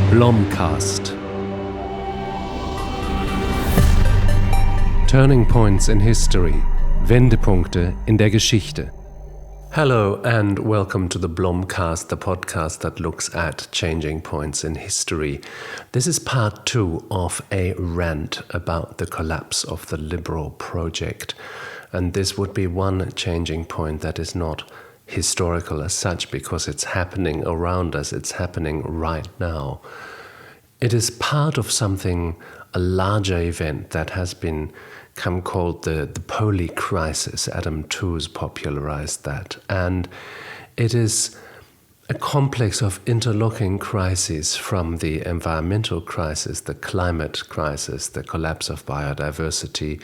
Blomcast. Turning Points in History. Wendepunkte in der Geschichte. Hello and welcome to the Blomcast, the podcast that looks at changing points in history. This is part 2 of a rant about the collapse of the liberal project. And this would be one changing point that is not historical as such, because it's happening around us, it's happening right now. It is part of something, a larger event that has become called the polycrisis. Adam Tooze popularized that. And it is a complex of interlocking crises, from the environmental crisis, the climate crisis, the collapse of biodiversity,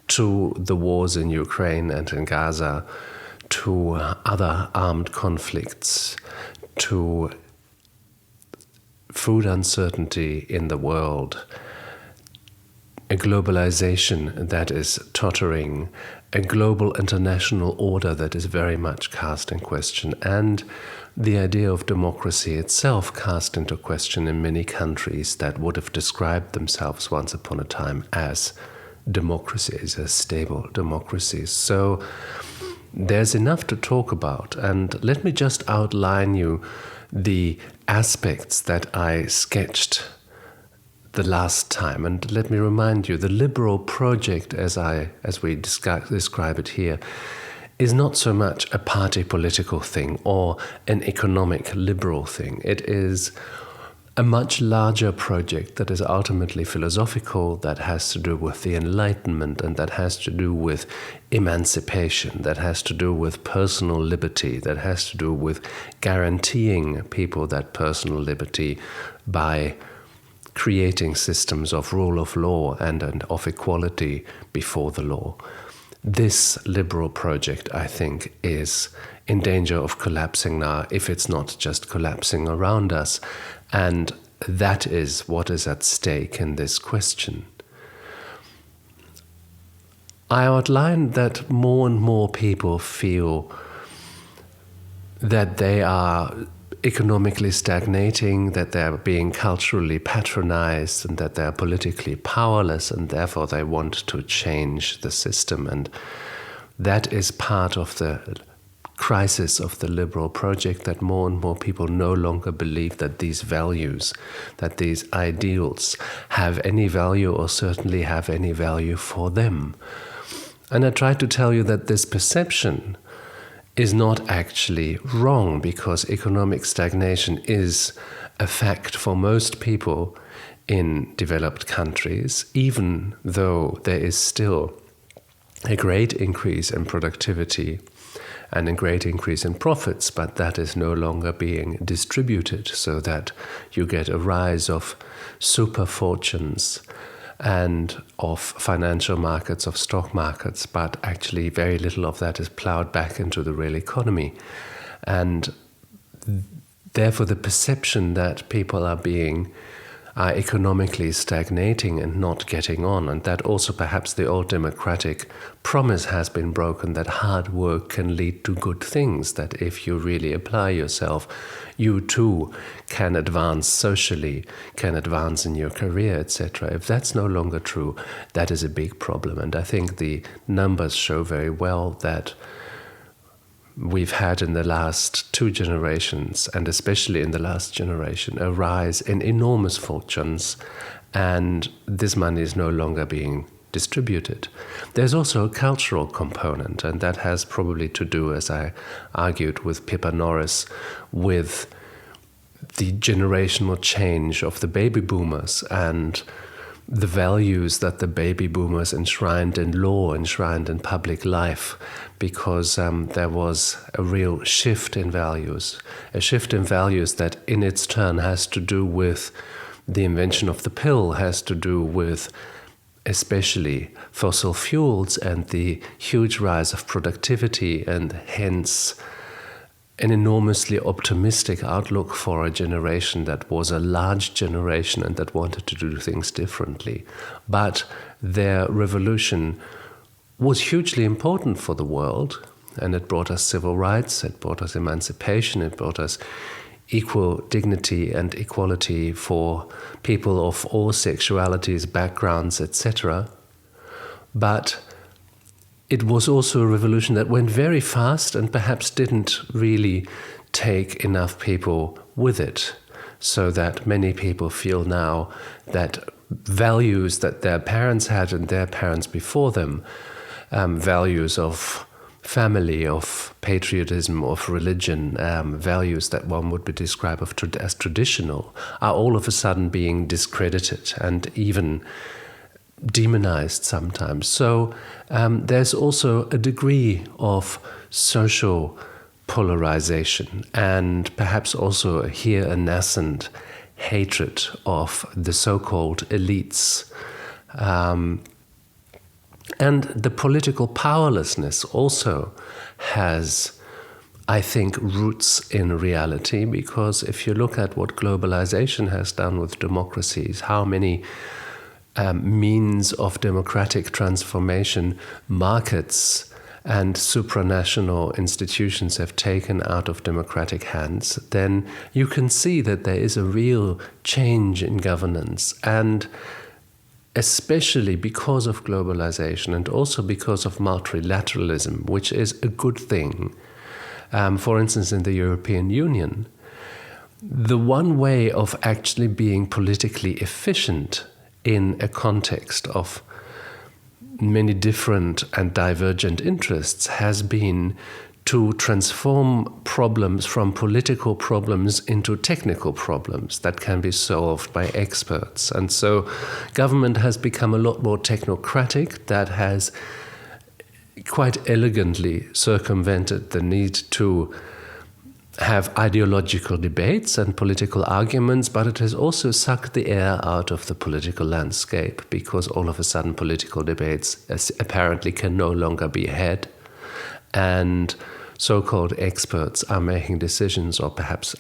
to the wars in Ukraine and in Gaza, to other armed conflicts, to food uncertainty in the world, a globalization that is tottering, a global international order that is very much cast in question, and the idea of democracy itself cast into question in many countries that would have described themselves once upon a time as democracies, as stable democracies. So there's enough to talk about, and let me just outline you the aspects that I sketched the last time. And let me remind you, the liberal project, as we describe it here, is not so much a party political thing or an economic liberal thing. It is a much larger project that is ultimately philosophical, that has to do with the Enlightenment, and that has to do with emancipation, that has to do with personal liberty, that has to do with guaranteeing people that personal liberty by creating systems of rule of law and of equality before the law. This liberal project, I think, is in danger of collapsing now, if it's not just collapsing around us. And that is what is at stake in this question. I outlined that more and more people feel that they are economically stagnating, that they are being culturally patronized, and that they are politically powerless, and therefore they want to change the system. And that is part of the crisis of the liberal project, that more and more people no longer believe that these values, that these ideals have any value, or certainly have any value for them. And I tried to tell you that this perception is not actually wrong, because economic stagnation is a fact for most people in developed countries, even though there is still a great increase in productivity and a great increase in profits, but that is no longer being distributed, so that you get a rise of super fortunes and of financial markets, of stock markets, but actually very little of that is plowed back into the real economy. And therefore the perception that people are economically stagnating and not getting on, and that also perhaps the old democratic promise has been broken, that hard work can lead to good things, that if you really apply yourself, you too can advance socially, can advance in your career, etc. If that's no longer true, that is a big problem. And I think the numbers show very well that we've had in the last 2 generations, and especially in the last generation, a rise in enormous fortunes, and this money is no longer being distributed. There's also a cultural component, and that has probably to do, as I argued with Pippa Norris, with the generational change of the baby boomers and the values that the baby boomers enshrined in law, enshrined in public life, because there was a real shift in values, that in its turn has to do with the invention of the pill, has to do with especially fossil fuels and the huge rise of productivity, and hence an enormously optimistic outlook for a generation that was a large generation and that wanted to do things differently. But their revolution was hugely important for the world, and it brought us civil rights, it brought us emancipation, it brought us equal dignity and equality for people of all sexualities, backgrounds, etc. But it was also a revolution that went very fast and perhaps didn't really take enough people with it, so that many people feel now that values that their parents had and their parents before them, values of family, of patriotism, of religion, values that one would be described as traditional, are all of a sudden being discredited and even demonized sometimes. So there's also a degree of social polarization and perhaps also here a nascent hatred of the so-called elites. And the political powerlessness also has, I think, roots in reality, because if you look at what globalization has done with democracies, how many means of democratic transformation markets and supranational institutions have taken out of democratic hands, then you can see that there is a real change in governance. And especially because of globalization and also because of multilateralism, which is a good thing. For instance, in the European Union, the one way of actually being politically efficient in a context of many different and divergent interests has been to transform problems from political problems into technical problems that can be solved by experts. And so government has become a lot more technocratic. That has quite elegantly circumvented the need to have ideological debates and political arguments, but it has also sucked the air out of the political landscape, because all of a sudden political debates apparently can no longer be had, and so-called experts are making decisions, or perhaps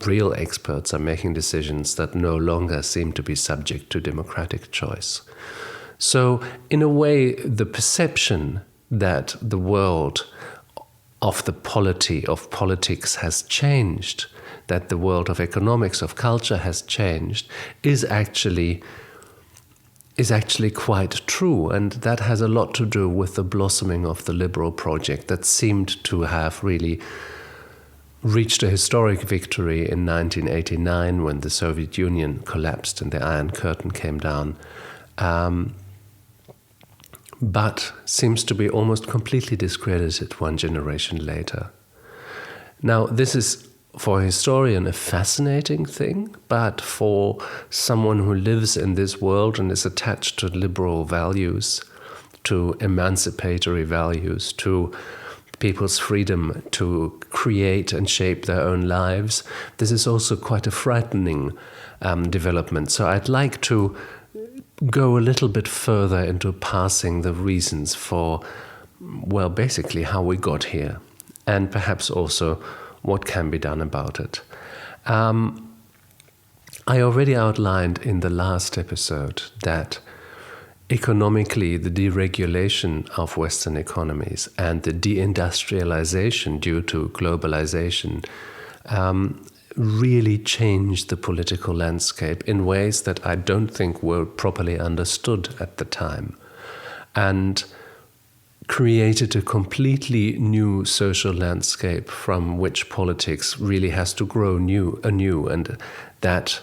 real experts are making decisions that no longer seem to be subject to democratic choice. So in a way, the perception that the world of the polity of politics has changed, that the world of economics, of culture has changed, is actually quite true. And that has a lot to do with the blossoming of the liberal project that seemed to have really reached a historic victory in 1989 when the Soviet Union collapsed and the Iron Curtain came down. But seems to be almost completely discredited one generation later. Now, this is for a historian a fascinating thing, but for someone who lives in this world and is attached to liberal values, to emancipatory values, to people's freedom to create and shape their own lives, this is also quite a frightening development. So I'd like to go a little bit further into parsing the reasons for, well, basically how we got here, and perhaps also what can be done about it. I already outlined in the last episode that economically the deregulation of Western economies and the deindustrialization due to globalization really changed the political landscape in ways that I don't think were properly understood at the time, and created a completely new social landscape from which politics really has to grow anew, and that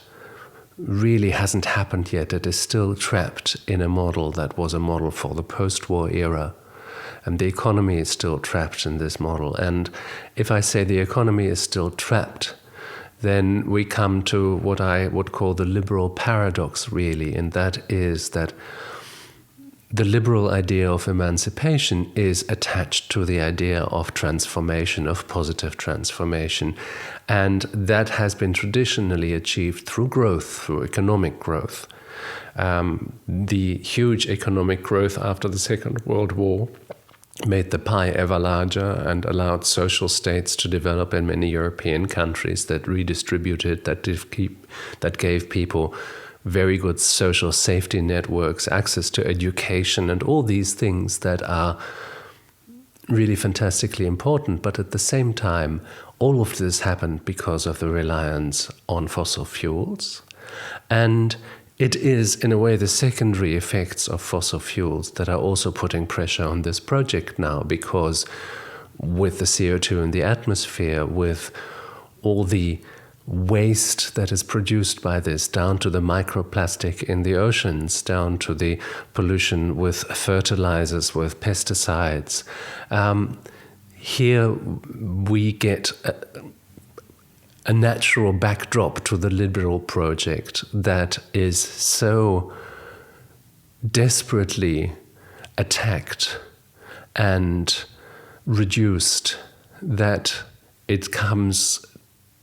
really hasn't happened yet. It is still trapped in a model that was a model for the post-war era. And the economy is still trapped in this model. And if I say the economy is still trapped, then we come to what I would call the liberal paradox, really, and that is that the liberal idea of emancipation is attached to the idea of transformation, of positive transformation, and that has been traditionally achieved through growth, through economic growth. The huge economic growth after the Second World War made the pie ever larger and allowed social states to develop in many European countries that redistributed, that gave people very good social safety networks, access to education, and all these things that are really fantastically important, but at the same time, all of this happened because of the reliance on fossil fuels. And it is, in a way, the secondary effects of fossil fuels that are also putting pressure on this project now, because with the CO2 in the atmosphere, with all the waste that is produced by this, down to the microplastic in the oceans, down to the pollution with fertilizers, with pesticides, here we get a natural backdrop to the liberal project that is so desperately attacked and reduced that it comes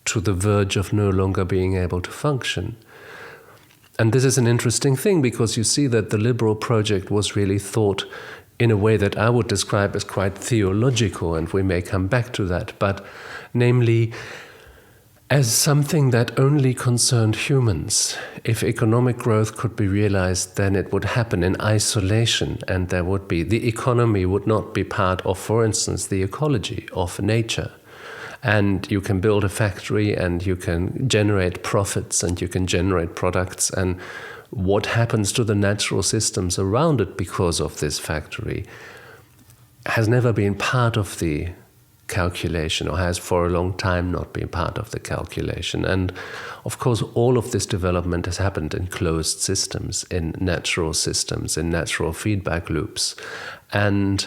to the verge of no longer being able to function. And this is an interesting thing, because you see that the liberal project was really thought in a way that I would describe as quite theological, and we may come back to that, but namely as something that only concerned humans. If economic growth could be realized, then it would happen in isolation, and the economy would not be part of, for instance, the ecology of nature. And you can build a factory and you can generate profits and you can generate products, and what happens to the natural systems around it because of this factory has never been part of the calculation, or has for a long time not been part of the calculation. And of course, all of this development has happened in closed systems, in natural feedback loops. And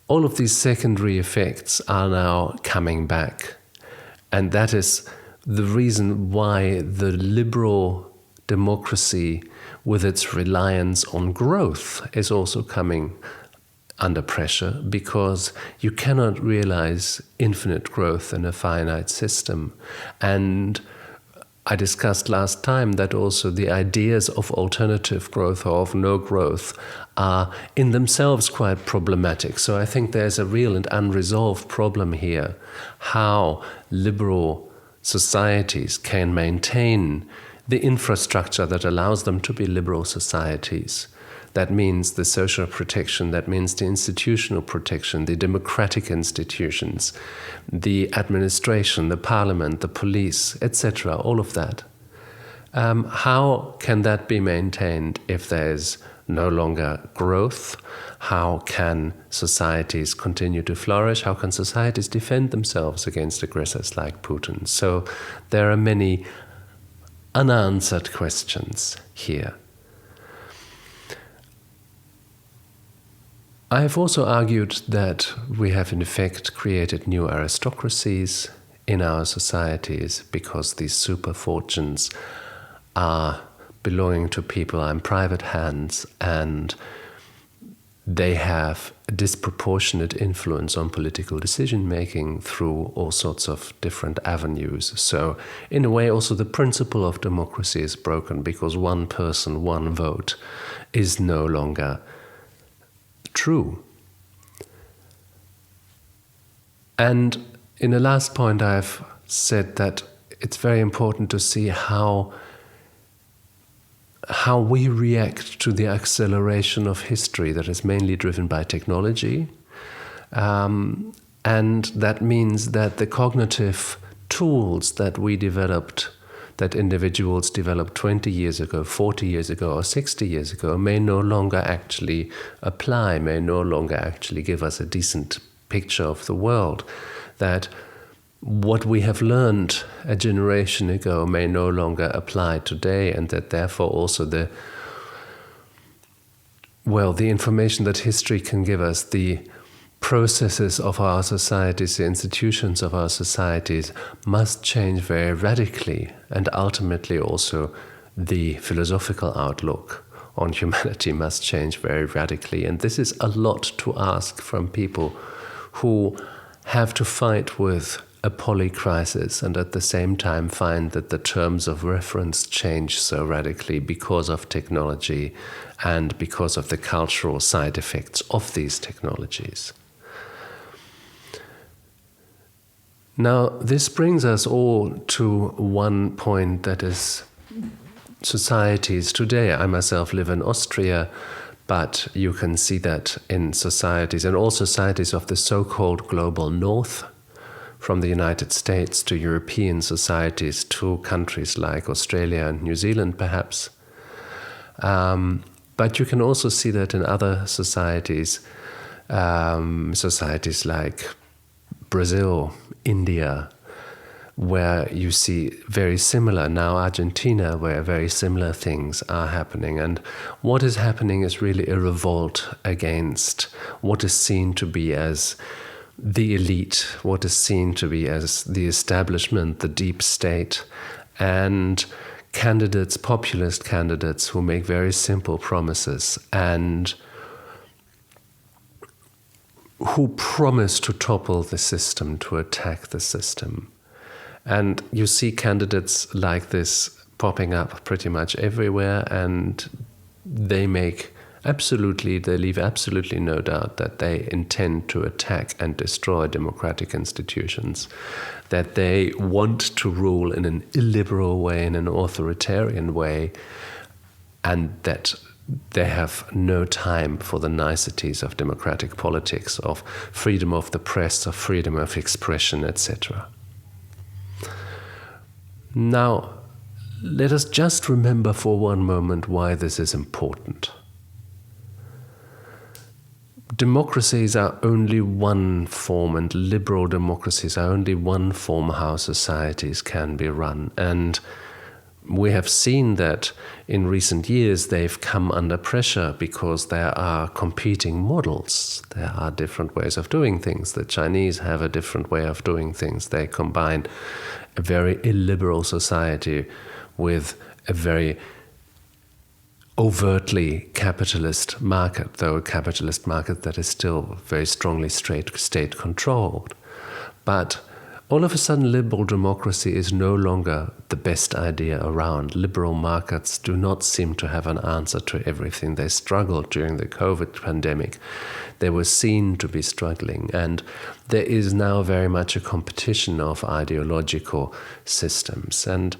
all of these secondary effects are now coming back. And that is the reason why the liberal democracy, with its reliance on growth, is also coming under pressure, because you cannot realize infinite growth in a finite system. And I discussed last time that also the ideas of alternative growth or of no growth are in themselves quite problematic. So I think there's a real and unresolved problem here, how liberal societies can maintain the infrastructure that allows them to be liberal societies. That means the social protection, that means the institutional protection, the democratic institutions, the administration, the parliament, the police, etc., all of that. How can that be maintained if there is no longer growth? How can societies continue to flourish? How can societies defend themselves against aggressors like Putin? So there are many unanswered questions here. I have also argued that we have in effect created new aristocracies in our societies, because these super fortunes are belonging to people in private hands, and they have a disproportionate influence on political decision making through all sorts of different avenues. So in a way also the principle of democracy is broken, because one person, one vote is no longer true. And in the last point, I've said that it's very important to see how we react to the acceleration of history that is mainly driven by technology. And that means that the cognitive tools that we developed, that individuals developed 20 years ago, 40 years ago, or 60 years ago, may no longer actually apply, may no longer actually give us a decent picture of the world. That what we have learned a generation ago may no longer apply today, and that therefore also the information that history can give us, the processes of our societies, the institutions of our societies must change very radically, and ultimately also the philosophical outlook on humanity must change very radically. And this is a lot to ask from people who have to fight with a polycrisis and at the same time find that the terms of reference change so radically because of technology and because of the cultural side effects of these technologies. Now, this brings us all to one point, that is societies today. I myself live in Austria, But you can see that in societies, and all societies of the so-called global north, from the United States to European societies to countries like Australia and New Zealand perhaps. But you can also see that in other societies, societies like Brazil, India, where you see very similar, now Argentina, where very similar things are happening. And what is happening is really a revolt against what is seen to be as the elite, what is seen to be as the establishment, the deep state, and candidates, populist candidates who make very simple promises and who promise to topple the system, to attack the system. And you see candidates like this popping up pretty much everywhere, and they leave absolutely no doubt that they intend to attack and destroy democratic institutions, that they want to rule in an illiberal way, in an authoritarian way, and that they have no time for the niceties of democratic politics, of freedom of the press, of freedom of expression, etc. Now, let us just remember for one moment why this is important. Democracies are only one form, and liberal democracies are only one form how societies can be run. And we have seen that in recent years they've come under pressure because there are competing models. There are different ways of doing things. The Chinese have a different way of doing things. They combine a very illiberal society with a very overtly capitalist market, though a capitalist market that is still very strongly state-controlled. But all of a sudden, liberal democracy is no longer the best idea around. Liberal markets do not seem to have an answer to everything. They struggled during the COVID pandemic. They were seen to be struggling. And there is now very much a competition of ideological systems. And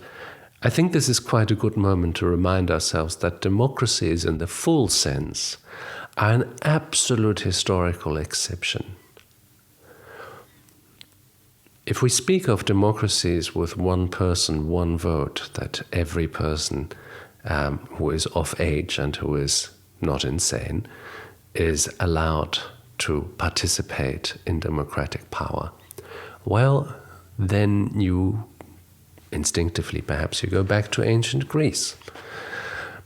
I think this is quite a good moment to remind ourselves that democracies in the full sense are an absolute historical exception. If we speak of democracies with one person, one vote, that every person who is of age and who is not insane is allowed to participate in democratic power, well, then you instinctively, perhaps you go back to ancient Greece.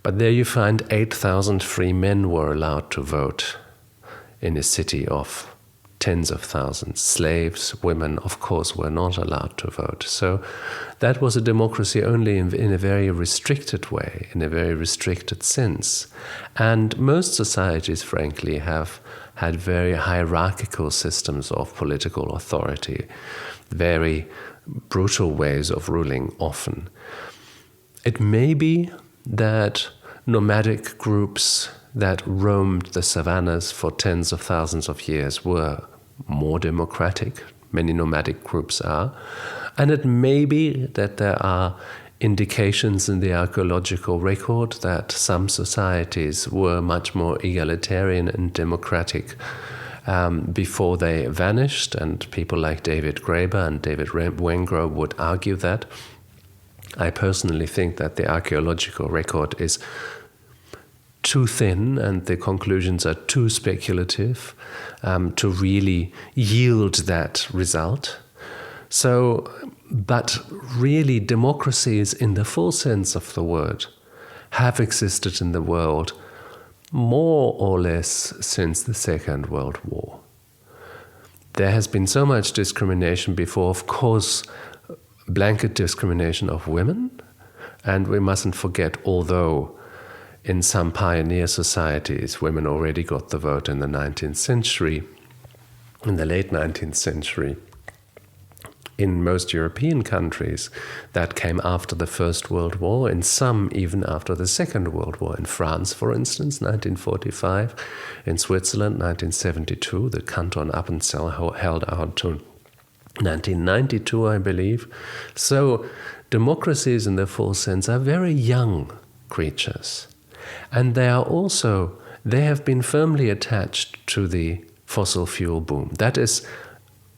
But there you find 8,000 free men were allowed to vote in a city of tens of thousands. Slaves, women, of course, were not allowed to vote. So that was a democracy only in a very restricted way, in a very restricted sense. And most societies, frankly, have had very hierarchical systems of political authority, very brutal ways of ruling often. It may be that nomadic groups that roamed the savannas for tens of thousands of years were more democratic. Many nomadic groups are. And it may be that there are indications in the archaeological record that some societies were much more egalitarian and democratic before they vanished, and people like David Graeber and David Wengrow would argue that. I personally think that the archaeological record is too thin and the conclusions are too speculative to really yield that result. So, but really democracies in the full sense of the word have existed in the world more or less since the Second World War. There has been so much discrimination before, of course, blanket discrimination of women, and we mustn't forget, although in some pioneer societies women already got the vote in the 19th century, in the late 19th century, in most European countries, that came after the First World War, in some even after the Second World War. In France, for instance, 1945, in Switzerland, 1972, the Canton Appenzell held out to 1992, I believe. So democracies in the full sense are very young creatures. And they are also they have been firmly attached to the fossil fuel boom. That is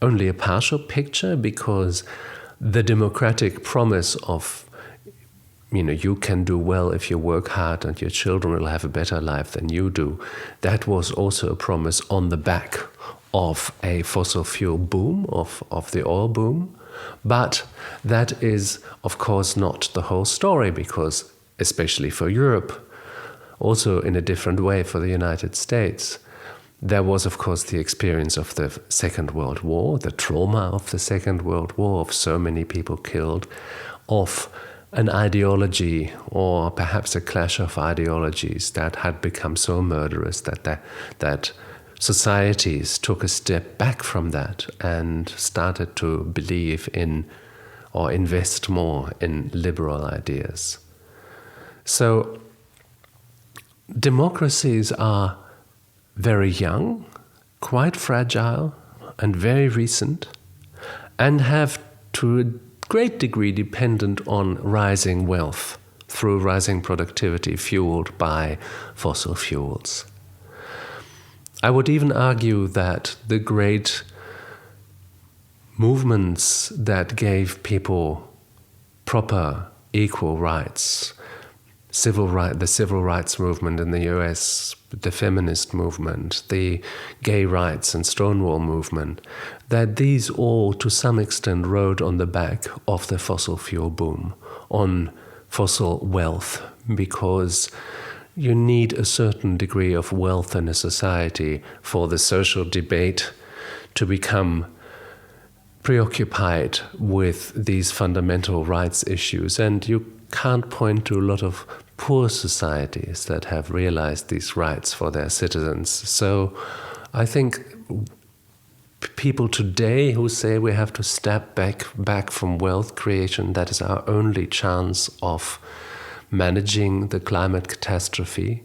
only a partial picture, because the democratic promise of, you can do well if you work hard and your children will have a better life than you do, that was also a promise on the back of a fossil fuel boom, of the oil boom. But that is, of course, not the whole story, because, especially for Europe, also in a different way for the United States, there was, of course, the experience of the Second World War, the trauma of the Second World War, of so many people killed, of an ideology, or perhaps a clash of ideologies, that had become so murderous that societies took a step back from that and started to believe in or invest more in liberal ideas. So democracies are very young, quite fragile, and very recent, and have to a great degree dependent on rising wealth through rising productivity fueled by fossil fuels. I would even argue that the great movements that gave people proper equal rights, the civil rights movement in the US, the feminist movement, the gay rights and Stonewall movement, that these all to some extent rode on the back of the fossil fuel boom, on fossil wealth, because you need a certain degree of wealth in a society for the social debate to become preoccupied with these fundamental rights issues. And you can't point to a lot of poor societies that have realized these rights for their citizens. So I think people today who say we have to step back from wealth creation, that is our only chance of managing the climate catastrophe,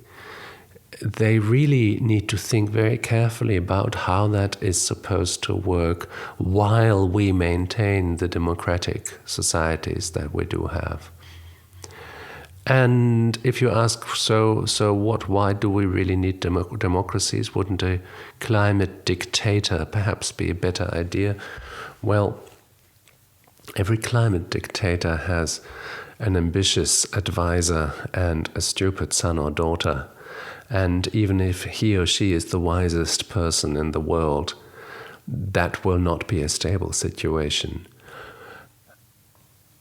they really need to think very carefully about how that is supposed to work while we maintain the democratic societies that we do have. And if you ask, so what? Why do we really need democracies? Wouldn't a climate dictator perhaps be a better idea? Well, every climate dictator has an ambitious advisor and a stupid son or daughter. And even if he or she is the wisest person in the world, that will not be a stable situation.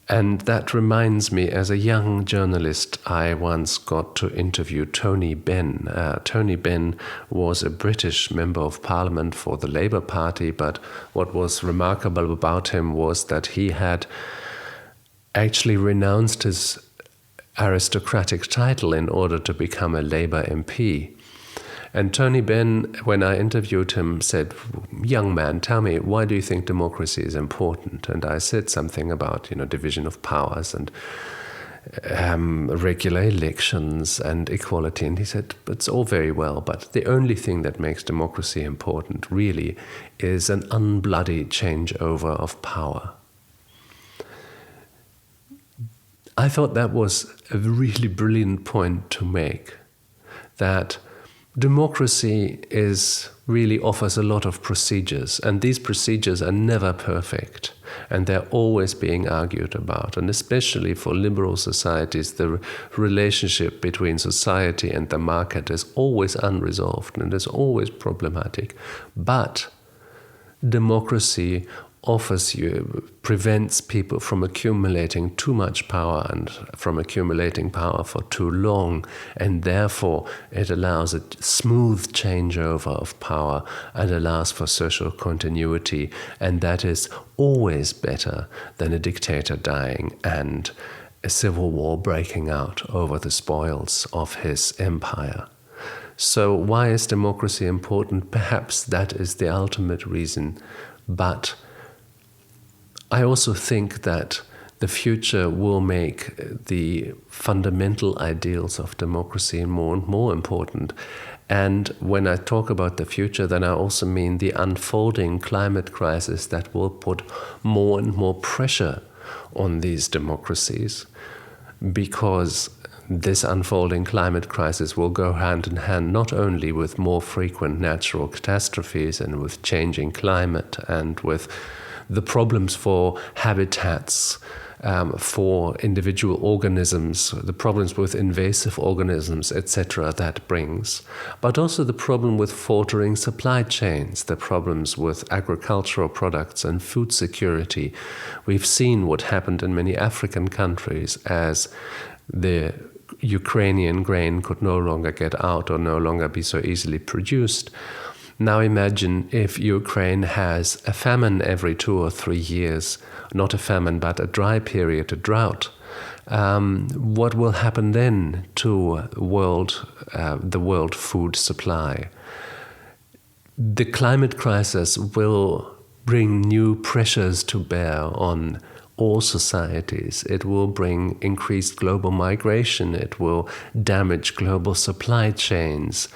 And that reminds me, as a young journalist, I once got to interview Tony Benn. Tony Benn was a British member of Parliament for the Labour Party, but what was remarkable about him was that he had actually renounced his aristocratic title in order to become a Labour MP. And Tony Benn, when I interviewed him, said, "Young man, tell me, why do you think democracy is important?" And I said something about, division of powers and regular elections and equality. And he said, "It's all very well, but the only thing that makes democracy important really is an unbloody changeover of power." I thought that was a really brilliant point to make, that democracy really offers a lot of procedures, and these procedures are never perfect, and they're always being argued about. And especially for liberal societies, the relationship between society and the market is always unresolved and is always problematic. But democracy prevents people from accumulating too much power and from accumulating power for too long, and therefore it allows a smooth changeover of power and allows for social continuity, and that is always better than a dictator dying and a civil war breaking out over the spoils of his empire. So why is democracy important? Perhaps that is the ultimate reason, but I also think that the future will make the fundamental ideals of democracy more and more important. And when I talk about the future, then I also mean the unfolding climate crisis that will put more and more pressure on these democracies, because this unfolding climate crisis will go hand in hand not only with more frequent natural catastrophes and with changing climate and with the problems for habitats, for individual organisms, the problems with invasive organisms, etc. that brings, but also the problem with faltering supply chains, the problems with agricultural products and food security. We've seen what happened in many African countries as the Ukrainian grain could no longer get out or no longer be so easily produced. Now imagine if Ukraine has a famine every 2 or 3 years, not a famine, but a dry period, a drought. What will happen then to the world food supply? The climate crisis will bring new pressures to bear on all societies. It will bring increased global migration. It will damage global supply chains.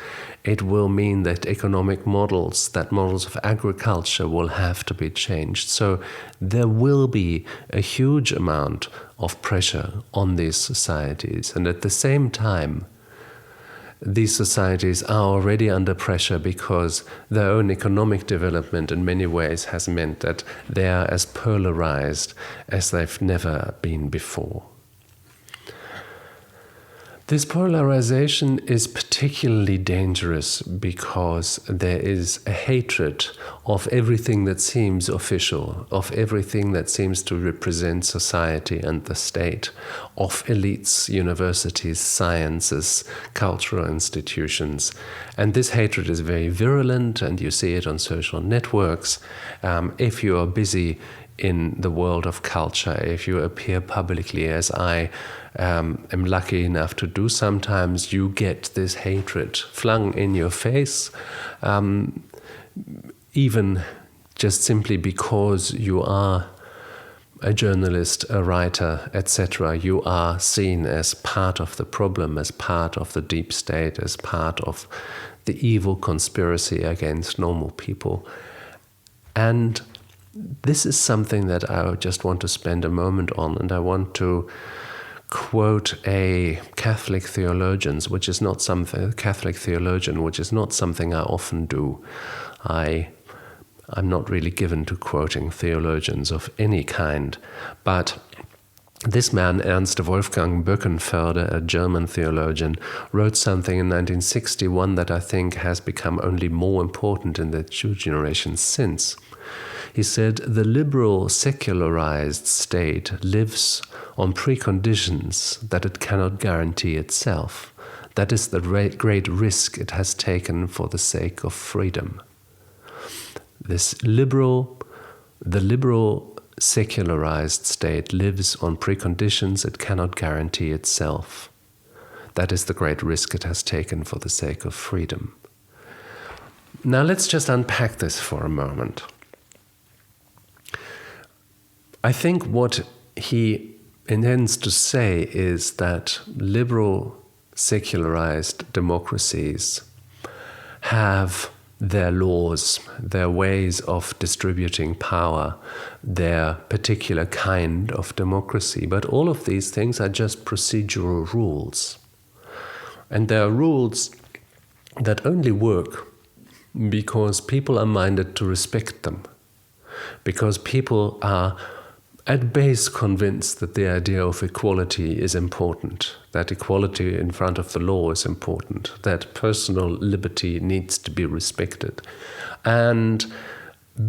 It will mean that economic models, that models of agriculture will have to be changed. So there will be a huge amount of pressure on these societies. And at the same time, these societies are already under pressure because their own economic development in many ways has meant that they are as polarized as they've never been before. This polarization is particularly dangerous because there is a hatred of everything that seems official, of everything that seems to represent society and the state, of elites, universities, sciences, cultural institutions. And this hatred is very virulent, and you see it on social networks. If you are busy in the world of culture, if you appear publicly, as I am lucky enough to do sometimes, you get this hatred flung in your face, even just simply because you are a journalist, a writer, etc. You are seen as part of the problem, as part of the deep state, as part of the evil conspiracy against normal people. And this is something that I just want to spend a moment on, and I want to quote a Catholic theologian, which is not something I often do. I'm not really given to quoting theologians of any kind, but this man, Ernst Wolfgang Böckenförde, a German theologian, wrote something in 1961 that I think has become only more important in the 2 generations since. He said, "The liberal secularized state lives on preconditions that it cannot guarantee itself. That is the great risk it has taken for the sake of freedom." The liberal secularized state lives on preconditions it cannot guarantee itself. That is the great risk it has taken for the sake of freedom. Now let's just unpack this for a moment. I think what he intends to say is that liberal secularized democracies have their laws, their ways of distributing power, their particular kind of democracy. But all of these things are just procedural rules. And they are rules that only work because people are minded to respect them, because people are at base convinced that the idea of equality is important, that equality in front of the law is important, that personal liberty needs to be respected. And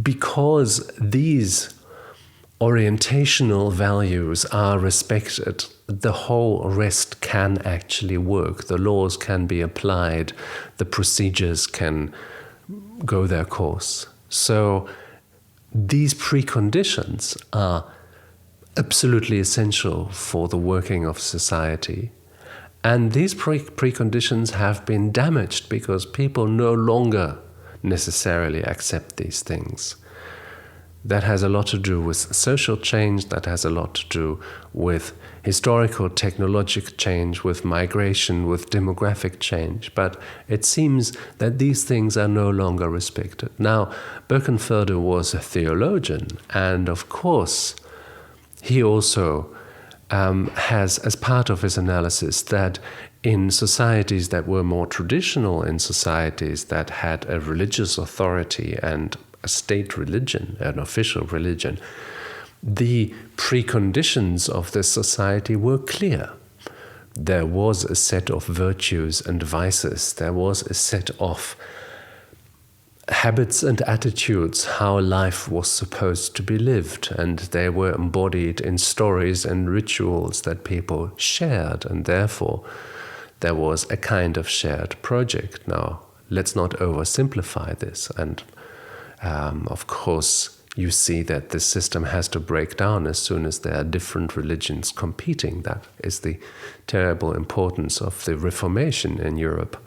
because these orientational values are respected, the whole rest can actually work. The laws can be applied, the procedures can go their course. So these preconditions are absolutely essential for the working of society. And these preconditions have been damaged because people no longer necessarily accept these things. That has a lot to do with social change, that has a lot to do with historical, technological change, with migration, with demographic change. But it seems that these things are no longer respected. Now, Böckenförde was a theologian, and of course, he also has, as part of his analysis, that in societies that were more traditional, in societies that had a religious authority and a state religion, an official religion, the preconditions of this society were clear. There was a set of virtues and vices. There was a set of habits and attitudes, how life was supposed to be lived, and they were embodied in stories and rituals that people shared, and therefore there was a kind of shared project. Now, let's not oversimplify this, and of course you see that this system has to break down as soon as there are different religions competing. That is the terrible importance of the Reformation in Europe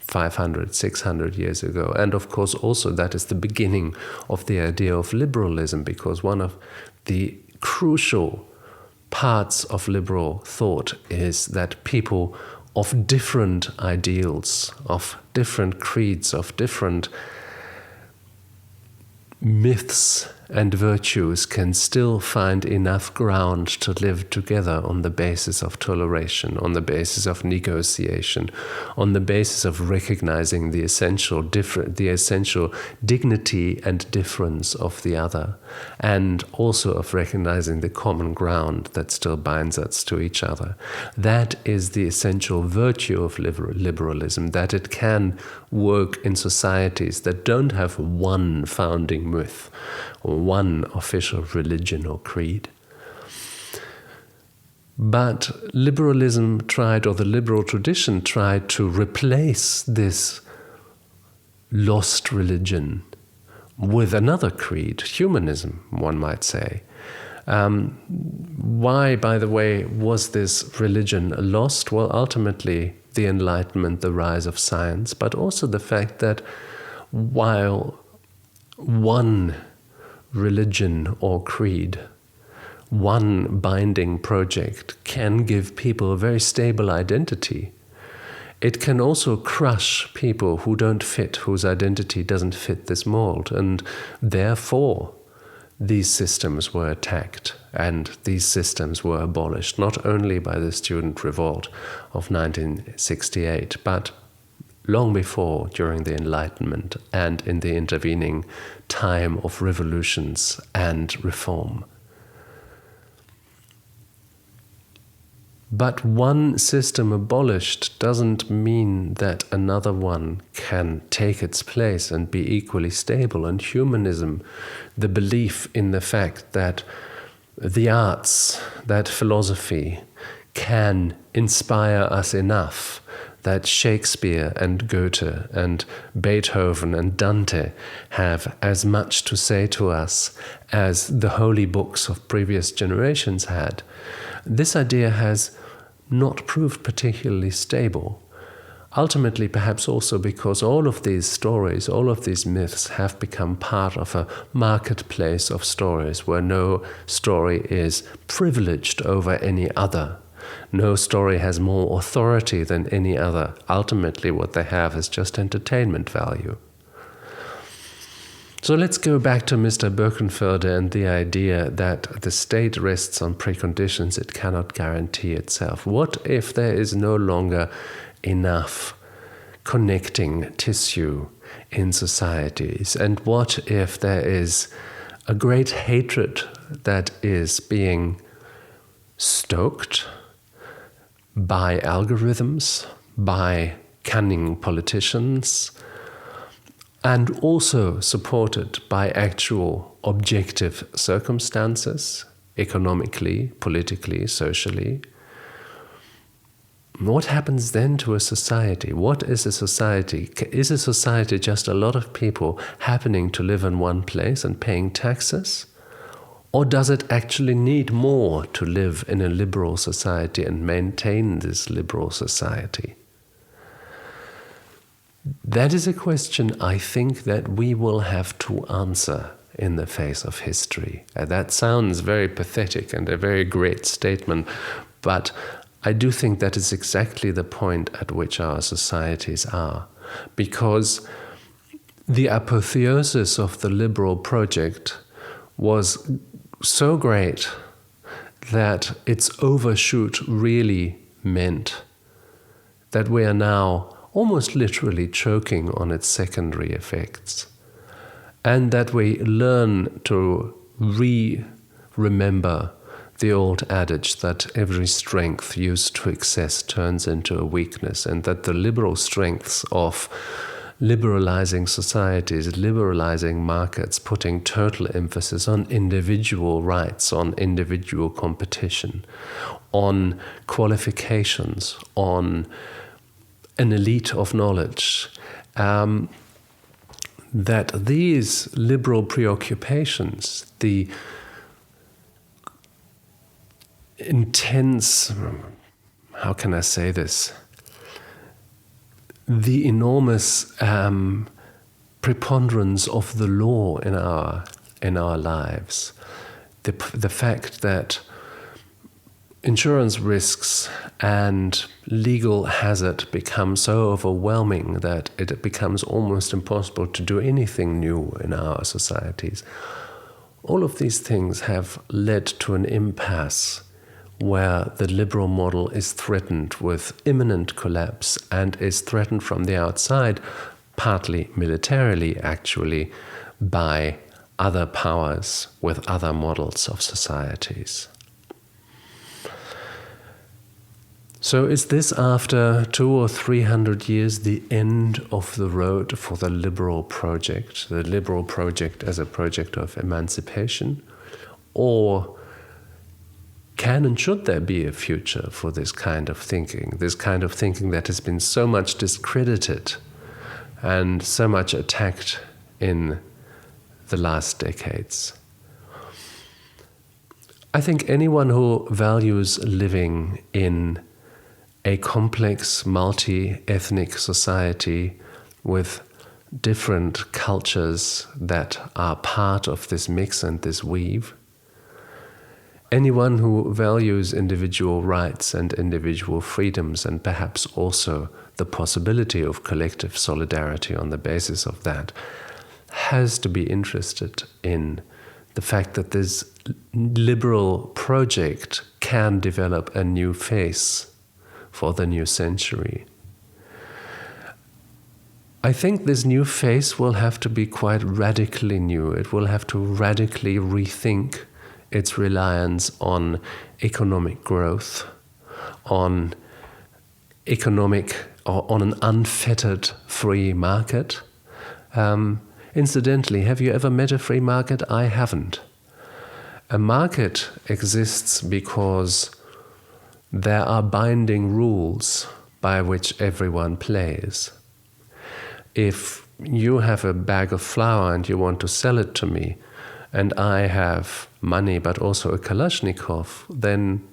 500, 600 years ago. And of course also that is the beginning of the idea of liberalism, because one of the crucial parts of liberal thought is that people of different ideals, of different creeds, of different myths and virtues can still find enough ground to live together on the basis of toleration, on the basis of negotiation, on the basis of recognizing the essential dignity and difference of the other, and also of recognizing the common ground that still binds us to each other. That is the essential virtue of liberalism, that it can work in societies that don't have one founding myth, or one official religion or creed. But liberalism tried, or the liberal tradition tried, to replace this lost religion with another creed, humanism, one might say. Why, by the way, was this religion lost? Well, ultimately, the Enlightenment, the rise of science, but also the fact that while one religion or creed, one binding project can give people a very stable identity, it can also crush people who don't fit, whose identity doesn't fit this mold. And therefore, these systems were attacked and these systems were abolished, not only by the student revolt of 1968, but long before, during the Enlightenment and in the intervening time of revolutions and reform. But one system abolished doesn't mean that another one can take its place and be equally stable. And humanism, the belief in the fact that the arts, that philosophy, can inspire us enough that Shakespeare and Goethe and Beethoven and Dante have as much to say to us as the holy books of previous generations had. This idea has not proved particularly stable. Ultimately, perhaps also because all of these stories, all of these myths have become part of a marketplace of stories where no story is privileged over any other. No story has more authority than any other. Ultimately, what they have is just entertainment value. So let's go back to Mr. Birkenfelde and the idea that the state rests on preconditions it cannot guarantee itself. What if there is no longer enough connecting tissue in societies? And what if there is a great hatred that is being stoked by algorithms, by cunning politicians, and also supported by actual objective circumstances, economically, politically, socially? What happens then to a society? What is a society? Is a society just a lot of people happening to live in one place and paying taxes? Or does it actually need more to live in a liberal society and maintain this liberal society? That is a question I think that we will have to answer in the face of history. That sounds very pathetic and a very great statement, but I do think that is exactly the point at which our societies are. Because the apotheosis of the liberal project was so great that its overshoot really meant that we are now almost literally choking on its secondary effects, and that we learn to remember the old adage that every strength used to excess turns into a weakness, and that the liberal strengths of liberalizing societies, liberalizing markets, putting total emphasis on individual rights, on individual competition, on qualifications, on an elite of knowledge, that these liberal preoccupations, the intense, how can I say this, the enormous preponderance of the law in our lives, the fact that insurance risks and legal hazard become so overwhelming that it becomes almost impossible to do anything new in our societies. All of these things have led to an impasse where the liberal model is threatened with imminent collapse and is threatened from the outside, partly militarily actually, by other powers with other models of societies. So is this, after 200 or 300 years, the end of the road for the liberal project as a project of emancipation? Or can and should there be a future for this kind of thinking that has been so much discredited and so much attacked in the last decades? I think anyone who values living in a complex, multi-ethnic society with different cultures that are part of this mix and this weave, anyone who values individual rights and individual freedoms, and perhaps also the possibility of collective solidarity on the basis of that, has to be interested in the fact that this liberal project can develop a new face for the new century. I think this new face will have to be quite radically new. It will have to radically rethink its reliance on economic growth, on an unfettered free market. Incidentally, have you ever met a free market? I haven't. A market exists because there are binding rules by which everyone plays. If you have a bag of flour and you want to sell it to me, and I have money but also a Kalashnikov, then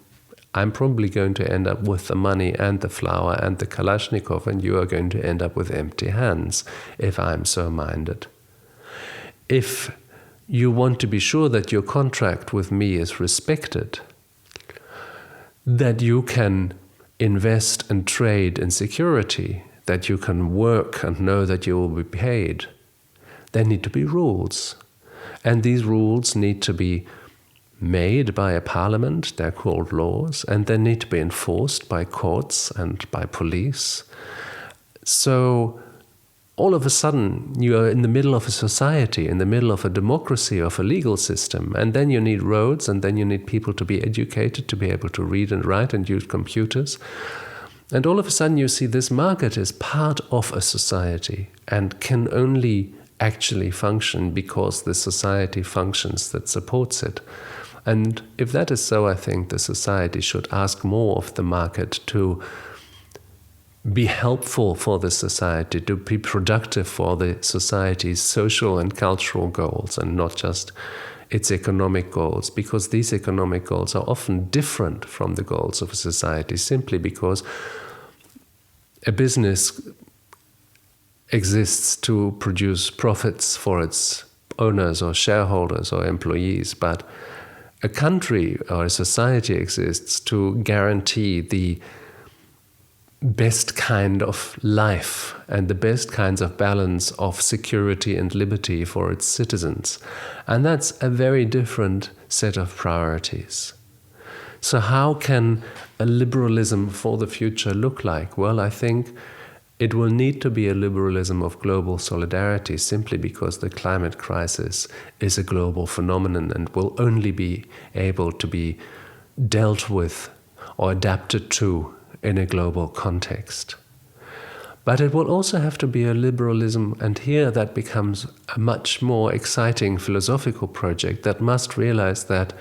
I'm probably going to end up with the money and the flour and the Kalashnikov, and you are going to end up with empty hands if I'm so minded. If you want to be sure that your contract with me is respected, that you can invest and trade in security, that you can work and know that you will be paid, there need to be rules. And these rules need to be made by a parliament, they're called laws, and they need to be enforced by courts and by police. So all of a sudden you are in the middle of a society, in the middle of a democracy, of a legal system, and then you need roads, and then you need people to be educated, to be able to read and write and use computers. And all of a sudden you see this market is part of a society and can only actually function because the society functions that supports it. And if that is so, I think the society should ask more of the market to be helpful for the society, to be productive for the society's social and cultural goals, and not just its economic goals, because these economic goals are often different from the goals of a society, simply because a business exists to produce profits for its owners or shareholders or employees, but a country or a society exists to guarantee the best kind of life and the best kinds of balance of security and liberty for its citizens. And that's a very different set of priorities. So how can a liberalism for the future look like? Well, I think it will need to be a liberalism of global solidarity, simply because the climate crisis is a global phenomenon and will only be able to be dealt with or adapted to in a global context. But it will also have to be a liberalism, and here that becomes a much more exciting philosophical project that must realize that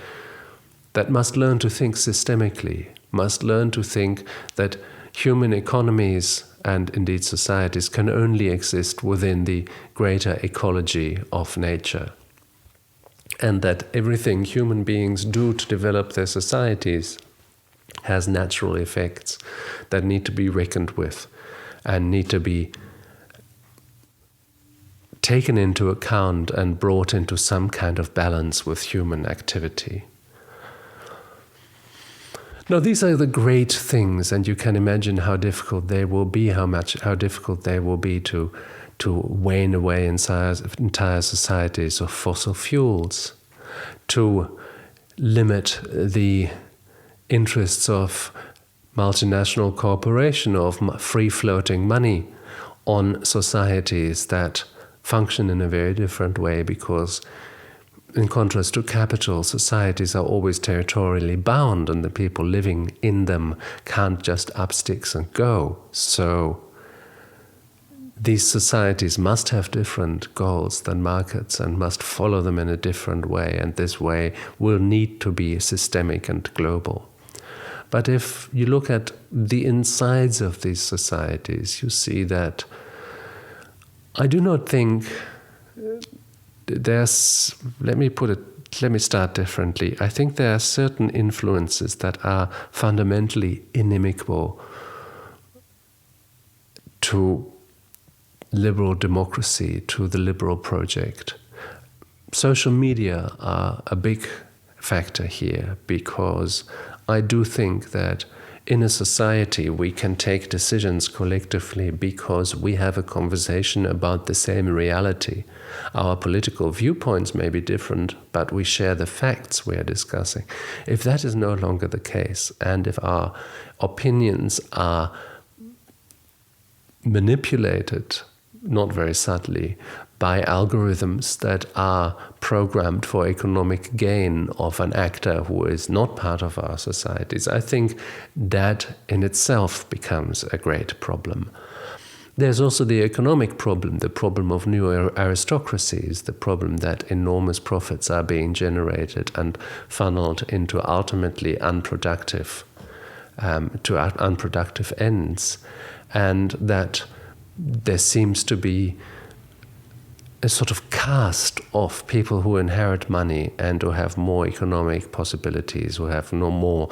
must learn to think systemically, must learn to think that human economies and indeed societies can only exist within the greater ecology of nature, and that everything human beings do to develop their societies has natural effects that need to be reckoned with and need to be taken into account and brought into some kind of balance with human activity. Now, these are the great things, and you can imagine how difficult they will be, how difficult they will be to wane away entire societies of fossil fuels, to limit the interests of multinational corporation, of free-floating money on societies that function in a very different way, because in contrast to capital, societies are always territorially bound, and the people living in them can't just up sticks and go. So these societies must have different goals than markets and must follow them in a different way, and this way will need to be systemic and global. But if you look at the insides of these societies, you see that I do not think let me start differently. I think there are certain influences that are fundamentally inimical to liberal democracy, to the liberal project. Social media are a big factor here, because I do think that in a society we can take decisions collectively because we have a conversation about the same reality. Our political viewpoints may be different, but we share the facts we are discussing. If that is no longer the case, and if our opinions are manipulated, not very subtly, by algorithms that are programmed for economic gain of an actor who is not part of our societies, I think that in itself becomes a great problem. There's also the economic problem, the problem of new aristocracies, the problem that enormous profits are being generated and funneled into ultimately unproductive ends, and that there seems to be a sort of caste of people who inherit money and who have more economic possibilities, who have no more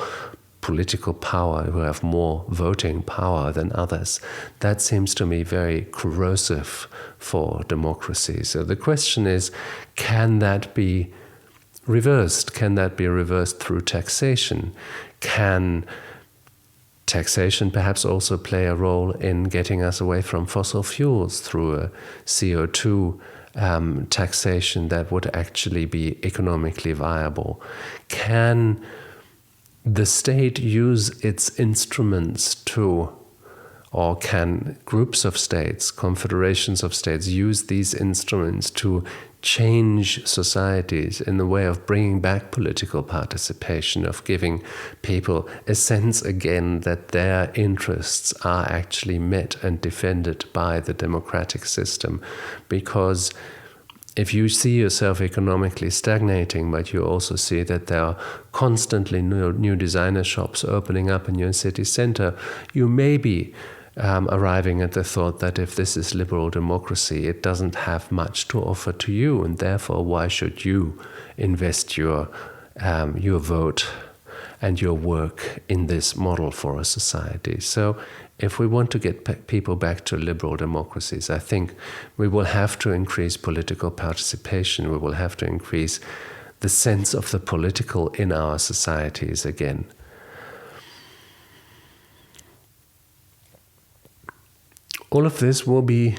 political power, who have more voting power than others. That seems to me very corrosive for democracy. So the question is, can that be reversed? Can that be reversed through taxation? Can taxation perhaps also play a role in getting us away from fossil fuels through a CO2 taxation that would actually be economically viable? Can the state use its instruments to, or can groups of states, confederations of states, use these instruments to change societies in the way of bringing back political participation, of giving people a sense again that their interests are actually met and defended by the democratic system? Because if you see yourself economically stagnating, but you also see that there are constantly new designer shops opening up in your city center, you may be arriving at the thought that if this is liberal democracy, it doesn't have much to offer to you, and therefore why should you invest your vote and your work in this model for a society? So if we want to get people back to liberal democracies, I think we will have to increase political participation. We will have to increase the sense of the political in our societies again. All of this will be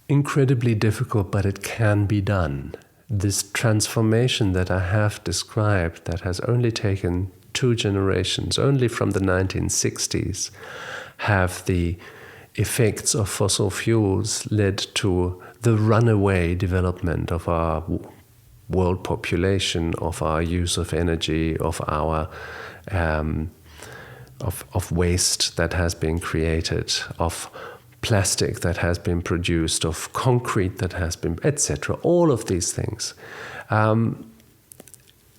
incredibly difficult, but it can be done. This transformation that I have described, that has only taken 2 generations, only from the 1960s, have the effects of fossil fuels led to the runaway development of our world population, of our use of energy, of our of waste that has been created, of plastic that has been produced, of concrete that has been, etc. All of these things.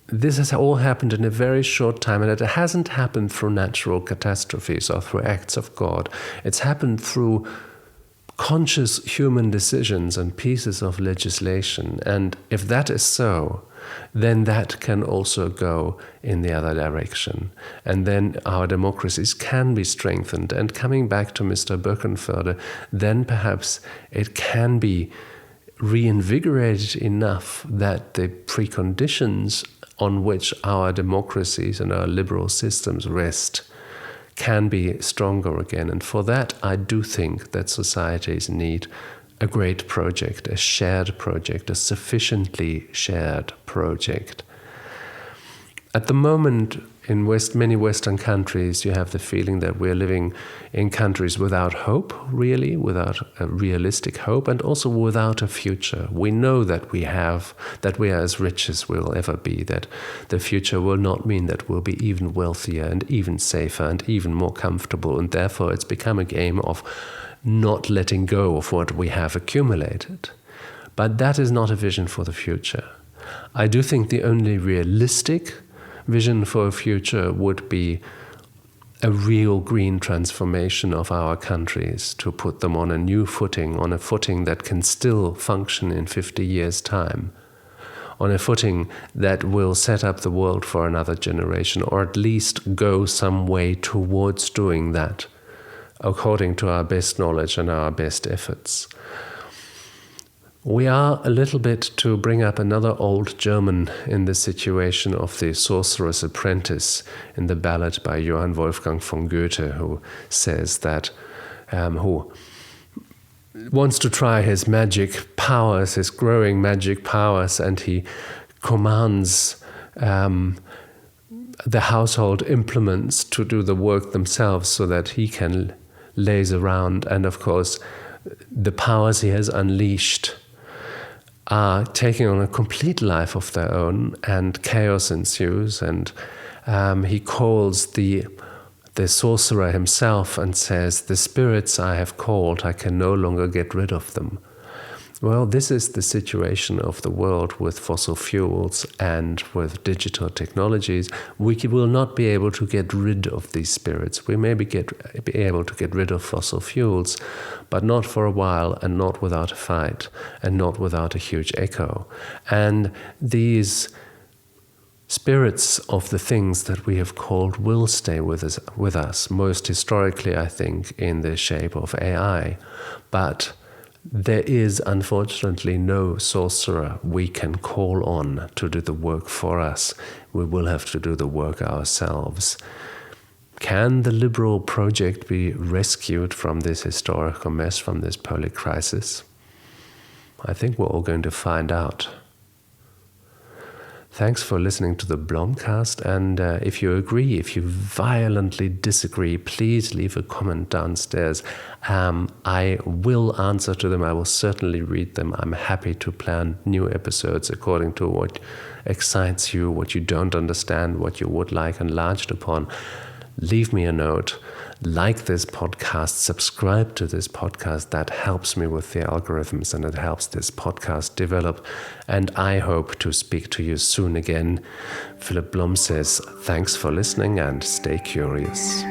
This has all happened in a very short time, and it hasn't happened through natural catastrophes or through acts of God. It's happened through conscious human decisions and pieces of legislation. And if that is so, then that can also go in the other direction. And then our democracies can be strengthened. And coming back to Mr. Birkenförde, then perhaps it can be reinvigorated enough that the preconditions on which our democracies and our liberal systems rest can be stronger again. And for that, I do think that societies need a great project, a shared project, a sufficiently shared project. At the moment, in many Western countries, you have the feeling that we're living in countries without hope, really, without a realistic hope, and also without a future. We know that we are as rich as we'll ever be, that the future will not mean that we'll be even wealthier and even safer and even more comfortable, and therefore it's become a game of not letting go of what we have accumulated. But that is not a vision for the future. I do think the only realistic vision for a future would be a real green transformation of our countries, to put them on a new footing, on a footing that can still function in 50 years' time, on a footing that will set up the world for another generation, or at least go some way towards doing that, according to our best knowledge and our best efforts. We are a little bit, to bring up another old German, in the situation of the sorcerer's apprentice in the ballad by Johann Wolfgang von Goethe, who says that, who wants to try his magic powers, his growing magic powers, and he commands the household implements to do the work themselves so that he can laze around. And of course, the powers he has unleashed are taking on a complete life of their own, and chaos ensues. And he calls the sorcerer himself and says, "The spirits I have called, I can no longer get rid of them." Well, this is the situation of the world with fossil fuels and with digital technologies. We will not be able to get rid of these spirits. We may be able to get rid of fossil fuels, but not for a while, and not without a fight, and not without a huge echo. And these spirits of the things that we have called will stay with us, most historically, I think, in the shape of AI. But there is unfortunately no sorcerer we can call on to do the work for us. We will have to do the work ourselves. Can the liberal project be rescued from this historical mess, from this polycrisis? I think we're all going to find out. Thanks for listening to the Blomcast, and if you agree, if you violently disagree, please leave a comment downstairs. I will answer to them. I will certainly read them. I'm happy to plan new episodes according to what excites you, what you don't understand, what you would like enlarged upon. Leave me a note. Like this podcast, subscribe to this podcast. That helps me with the algorithms, and it helps this podcast develop. And I hope to speak to you soon again. Philip Blom says, thanks for listening and stay curious.